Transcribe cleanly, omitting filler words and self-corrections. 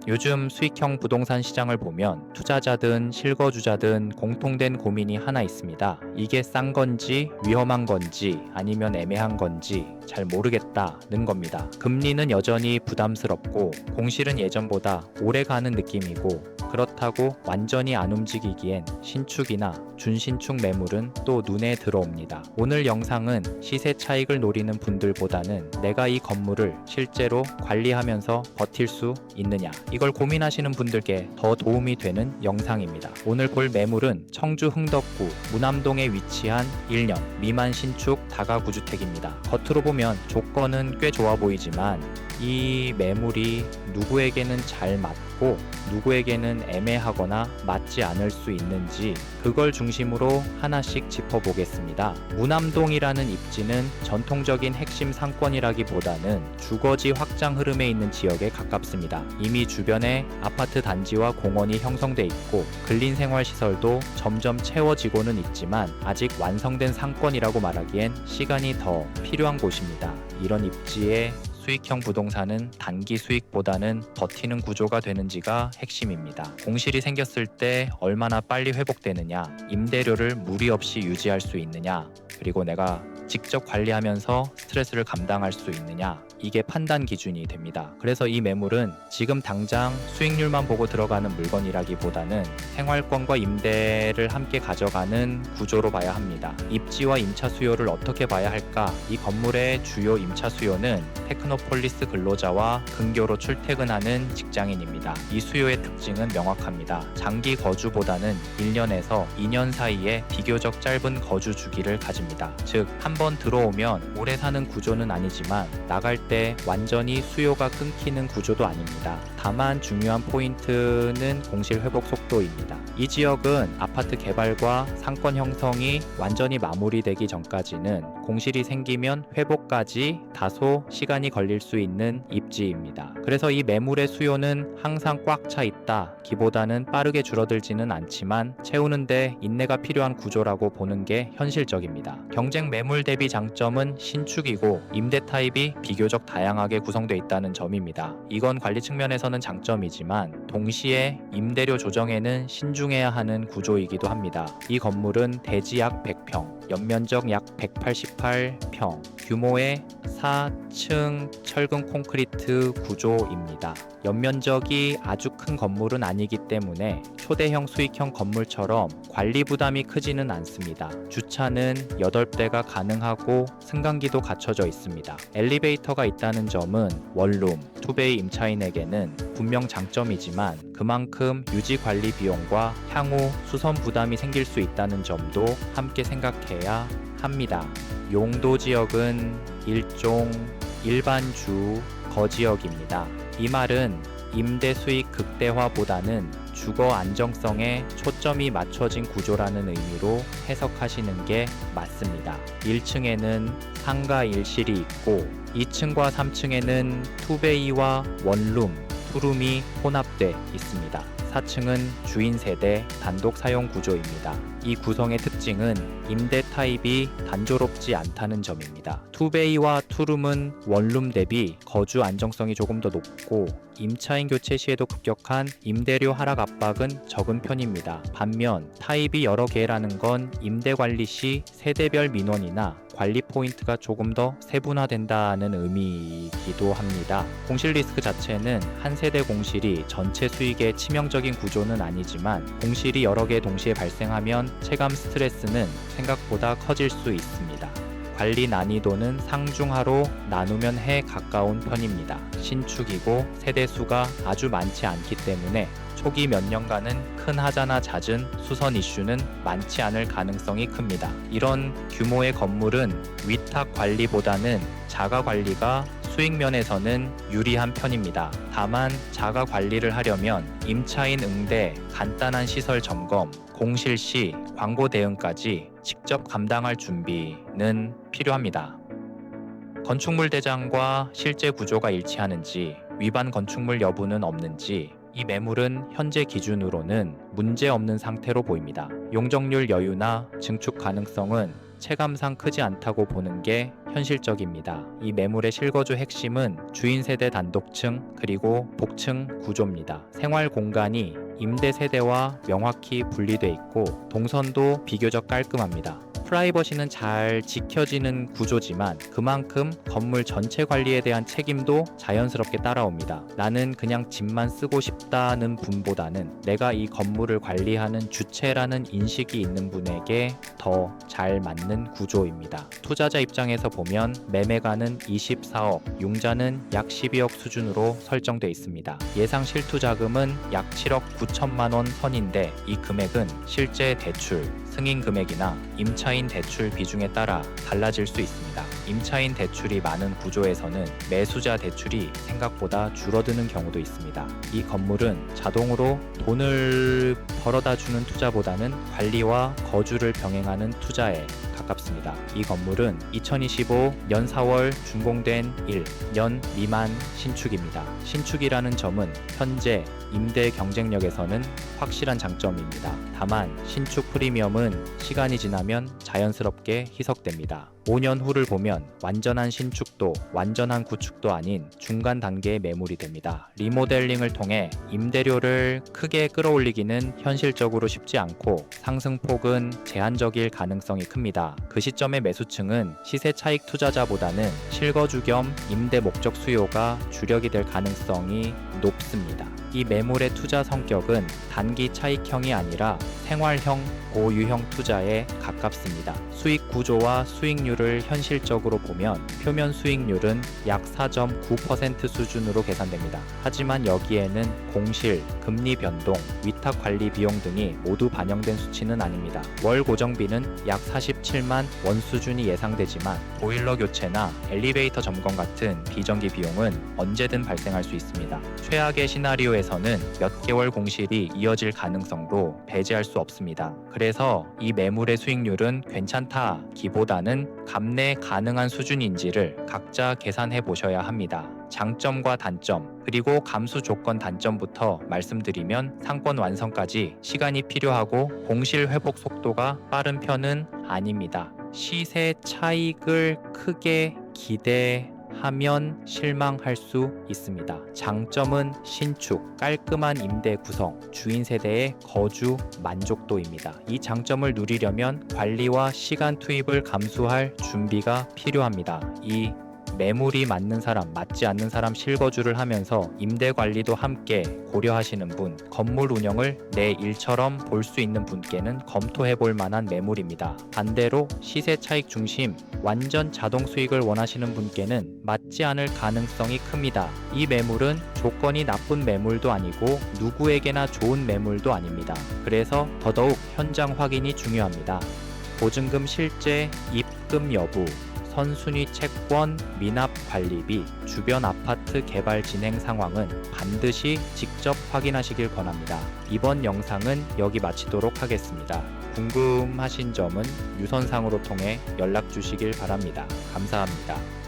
요즘 수익형 부동산 시장을 보면 투자자든 실거주자든 공통된 고민이 하나 있습니다. 이게 싼 건지 위험한 건지 아니면 애매한 건지 잘 모르겠다는 겁니다. 금리는 여전히 부담스럽고 공실은 예전보다 오래 가는 느낌이고 그렇다고 완전히 안 움직이기엔 신축이나 준신축 매물은 또 눈에 들어옵니다. 오늘 영상은 시세 차익을 노리는 분들보다는 내가 이 건물을 실제로 관리하면서 버틸 수 있느냐 이걸 고민하시는 분들께 더 도움이 되는 영상입니다. 오늘 볼 매물은 청주 흥덕구 무남동에 위치한 1년 미만 신축 다가구 주택입니다. 겉으로 보면 조건은 꽤 좋아 보이지만 이 매물이 누구에게는 잘 맞고 누구에게는 애매하거나 맞지 않을 수 있는지 그걸 중심으로 하나씩 짚어보겠습니다. 무남동이라는 입지는 전통적인 핵심 상권이라기보다는 주거지 확장 흐름에 있는 지역에 가깝습니다. 이미 주변에 아파트 단지와 공원이 형성돼 있고 근린 생활시설도 점점 채워지고는 있지만 아직 완성된 상권이라고 말하기엔 시간이 더 필요한 곳입니다. 이런 입지에 수익형 부동산은 단기 수익보다는 버티는 구조가 되는지가 핵심입니다. 공실이 생겼을 때 얼마나 빨리 회복되느냐, 임대료를 무리 없이 유지할 수 있느냐, 그리고 내가 직접 관리하면서 스트레스를 감당할 수 있느냐, 이게 판단 기준이 됩니다. 그래서 이 매물은 지금 당장 수익률만 보고 들어가는 물건이라기보다는 생활권과 임대를 함께 가져가는 구조로 봐야 합니다. 입지와 임차 수요를 어떻게 봐야 할까? 이 건물의 주요 임차 수요는 테크노폴리스 근로자와 근교로 출퇴근하는 직장인입니다. 이 수요의 특징은 명확합니다. 장기 거주보다는 1년에서 2년 사이에 비교적 짧은 거주 주기를 가집니다. 즉, 한번 들어오면 오래 사는 구조는 아니지만 나갈 때 완전히 수요가 끊기는 구조도 아닙니다. 다만 중요한 포인트는 공실 회복 속도입니다. 이 지역은 아파트 개발과 상권 형성이 완전히 마무리되기 전까지는 공실이 생기면 회복까지 다소 시간이 걸릴 수 있는 입지입니다. 그래서 이 매물의 수요는 항상 꽉 차 있다 기보다는 빠르게 줄어들지는 않지만 채우는데 인내가 필요한 구조라고 보는 게 현실적입니다. 경쟁 매물 대비 장점은 신축이고 임대 타입이 비교적 다양하게 구성되어 있다는 점입니다. 이건 관리 측면에서는 장점이지만 동시에 임대료 조정에는 신중해야 하는 구조이기도 합니다. 이 건물은 대지 약 100평, 연면적 약 188평, 규모의 4층 철근 콘크리트 구조입니다. 연면적이 아주 큰 건물은 아니기 때문에 초대형 수익형 건물처럼 관리 부담이 크지는 않습니다. 주차는 8대가 가능하고 승강기도 갖춰져 있습니다. 엘리베이터가 있다는 점은 원룸, 투베이 임차인에게는 분명 장점이지만 그만큼 유지 관리 비용과 향후 수선 부담이 생길 수 있다는 점도 함께 생각해야 합니다. 용도 지역은 일종 일반주 거지역입니다. 이 말은 임대 수익 극대화보다는 주거 안정성에 초점이 맞춰진 구조라는 의미로 해석하시는 게 맞습니다. 1층에는 상가 1실이 있고 2층과 3층에는 투베이와 원룸, 투룸이 혼합돼 있습니다. 4층은 주인 세대 단독 사용 구조입니다. 이 구성의 특징은 임대 타입이 단조롭지 않다는 점입니다. 투베이와 투룸은 원룸 대비 거주 안정성이 조금 더 높고 임차인 교체 시에도 급격한 임대료 하락 압박은 적은 편입니다. 반면 타입이 여러 개라는 건 임대 관리 시 세대별 민원이나 관리 포인트가 조금 더 세분화된다는 의미이기도 합니다. 공실 리스크 자체는 한 세대 공실이 전체 수익에 치명적인 구조는 아니지만 공실이 여러 개 동시에 발생하면 체감 스트레스는 생각보다 커질 수 있습니다. 관리 난이도는 상중하로 나누면 해 가까운 편입니다. 신축이고 세대수가 아주 많지 않기 때문에 초기 몇 년간은 큰 하자나 잦은 수선 이슈는 많지 않을 가능성이 큽니다. 이런 규모의 건물은 위탁 관리보다는 자가 관리가 수익 면에서는 유리한 편입니다. 다만 자가 관리를 하려면 임차인 응대, 간단한 시설 점검, 공실 시 광고 대응까지 직접 감당할 준비는 필요합니다. 건축물 대장과 실제 구조가 일치하는지, 위반 건축물 여부는 없는지, 이 매물은 현재 기준으로는 문제 없는 상태로 보입니다. 용적률 여유나 증축 가능성은 체감상 크지 않다고 보는 게 현실적입니다. 이 매물의 실거주 핵심은 주인 세대 단독층 그리고 복층 구조입니다. 생활 공간이 임대 세대와 명확히 분리돼 있고 동선도 비교적 깔끔합니다. 프라이버시는 잘 지켜지는 구조지만 그만큼 건물 전체 관리에 대한 책임도 자연스럽게 따라옵니다. 나는 그냥 집만 쓰고 싶다는 분보다는 내가 이 건물을 관리하는 주체라는 인식이 있는 분에게 더 잘 맞는 구조입니다. 투자자 입장에서 보면 매매가는 24억, 융자는 약 12억 수준으로 설정돼 있습니다. 예상 실투 자금은 약 7억 9천만 원 선인데 이 금액은 실제 대출, 승인 금액이나 임차인 대출 비중에 따라 달라질 수 있습니다. 임차인 대출이 많은 구조에서는 매수자 대출이 생각보다 줄어드는 경우도 있습니다. 이 건물은 자동으로 돈을 벌어다 주는 투자보다는 관리와 거주를 병행하는 투자에 가깝습니다. 이 건물은 2025년 4월 준공된 1년 미만 신축입니다. 신축이라는 점은 현재 임대 경쟁력에서는 확실한 장점입니다. 다만 신축 프리미엄은 시간이 지나면 자연스럽게 희석됩니다. 5년 후를 보면 완전한 신축도 완전한 구축도 아닌 중간 단계의 매물이 됩니다. 리모델링을 통해 임대료를 크게 끌어올리기는 현실적으로 쉽지 않고 상승폭은 제한적일 가능성이 큽니다. 그 시점의 매수층은 시세 차익 투자자보다는 실거주 겸 임대 목적 수요가 주력이 될 가능성이 높습니다. 이 매물의 투자 성격은 단기 차익형이 아니라 생활형, 보유형 투자에 가깝습니다. 수익 구조와 수익률을 현실적으로 보면 표면 수익률은 약 4.9% 수준으로 계산됩니다. 하지만 여기에는 공실, 금리 변동, 위탁 관리 비용 등이 모두 반영된 수치는 아닙니다. 월 고정비는 약 47만 원 수준이 예상되지만 보일러 교체나 엘리베이터 점검 같은 비정기 비용은 언제든 발생할 수 있습니다. 최악의 시나리오에서는 몇 개월 공실이 이어질 가능성도 배제할 수 없습니다. 그래서 이 매물의 수익률은 괜찮다기보다는 감내 가능한 수준인지를 각자 계산해 보셔야 합니다. 장점과 단점, 그리고 감수 조건 단점부터 말씀드리면 상권 완성까지 시간이 필요하고 공실 회복 속도가 빠른 편은 아닙니다. 시세 차익을 크게 기대하면 실망할 수 있습니다. 장점은 신축, 깔끔한 임대 구성, 주인 세대의 거주 만족도입니다. 이 장점을 누리려면 관리와 시간 투입을 감수할 준비가 필요합니다. 이 매물이 맞는 사람, 맞지 않는 사람 실거주를 하면서 임대 관리도 함께 고려하시는 분, 건물 운영을 내 일처럼 볼 수 있는 분께는 검토해 볼 만한 매물입니다. 반대로 시세 차익 중심, 완전 자동 수익을 원하시는 분께는 맞지 않을 가능성이 큽니다. 이 매물은 조건이 나쁜 매물도 아니고 누구에게나 좋은 매물도 아닙니다. 그래서 더더욱 현장 확인이 중요합니다. 보증금 실제 입금 여부, 선순위 채권, 미납 관리비, 주변 아파트 개발 진행 상황은 반드시 직접 확인하시길 권합니다. 이번 영상은 여기 마치도록 하겠습니다. 궁금하신 점은 유선상으로 통해 연락 주시길 바랍니다. 감사합니다.